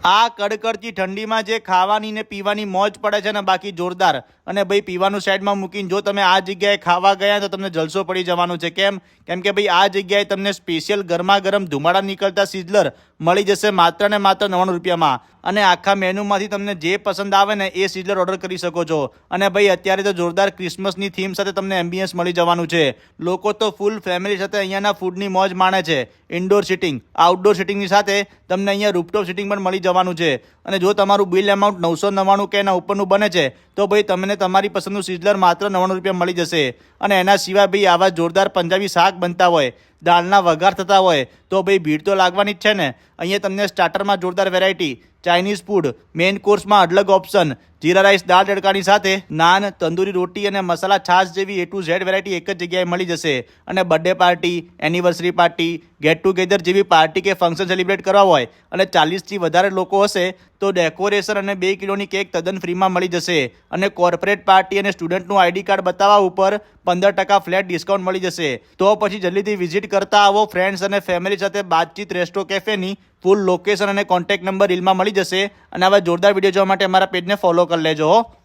આ કડકડતી ઠંડીમાં જે ખાવાની ને પીવાની મોજ પડે છે ને બાકી જોરદાર. અને ભાઈ પીવાનું સાઈડમાં મૂકીને જો તમે આ જગ્યાએ ખાવા ગયા તો તમને જલસો પડી જવાનું છે. કેમ કે ભાઈ આ જગ્યાએ તમને સ્પેશિયલ ગરમા ગરમ ધુમાડા નીકળતા સિઝલર મળી જશે માત્ર ને માત્ર 99 રૂપિયામાં. અને આખા મેનુમાંથી તમને જે પસંદ આવે ને એ સિઝલર ઓર્ડર કરી શકો છો. અને ભાઈ અત્યારે તો જોરદાર ક્રિસમસની થીમ સાથે તમને એમ્બિયન્સ મળી જવાનું છે. લોકો તો ફૂલ ફેમિલી સાથે અહીંયાના ફૂડની મોજ માણે છે. ઇન્ડોર સિટિંગ, આઉટડોર સિટિંગની સાથે તમને અહીંયા રૂફટોપ સિટિંગ પણ મળી જવાનું છે. અને જો તમારું બિલ અમાઉન્ટ 999 કે એના ઉપરનું બને છે તો ભાઈ તમને તમારી પસંદનું સિઝલર માત્ર 99 રૂપિયા મળી જશે. અને એના સિવાય ભાઈ આવા જોરદાર પંજાબી શાક બનતા હોય, દાળના વઘાર થતા હોય તો ભાઈ ભીડ તો લાગવાની જ છે ને. અહીંયા તમને સ્ટાર્ટરમાં જોરદાર વેરાયટી, ચાઇનીઝ ફૂડ, મેઇન કોર્સમાં અલગ ઓપ્શન, જીરા રાઈસ દાળ તડકાની સાથે નાન, તંદૂરી રોટી અને મસાલા છાશ જેવી A to Z વેરાયટી એક જ જગ્યાએ મળી જશે. અને birthday party, anniversary party, get together જેવી પાર્ટી કે ફંક્શન સેલિબ્રેટ કરવા હોય અને 40થી વધારે લોકો હશે તો ડેકોરેશન અને 2 કિલોની કેક તદ્દન ફ્રીમાં મળી જશે. અને કોર્પોરેટ પાર્ટી અને સ્ટુડન્ટનું ID કાર્ડ બતાવવા ઉપર 15% ફ્લેટ ડિસ્કાઉન્ટ મળી જશે. તો પછી જલ્દીથી વિઝિટ કરતા આવો. ફ્રેન્ડ્સ અને ફેમિલી સાથે બાતચીત રેસ્ટો કેફેની ફૂલ લોકેશન અને કોન્ટેક્ટ નંબર રીલમાં મળી જશે. અને આવા જોરદાર વિડીયો જોવા માટે અમારા પેજને ફોલો કરી લેજો.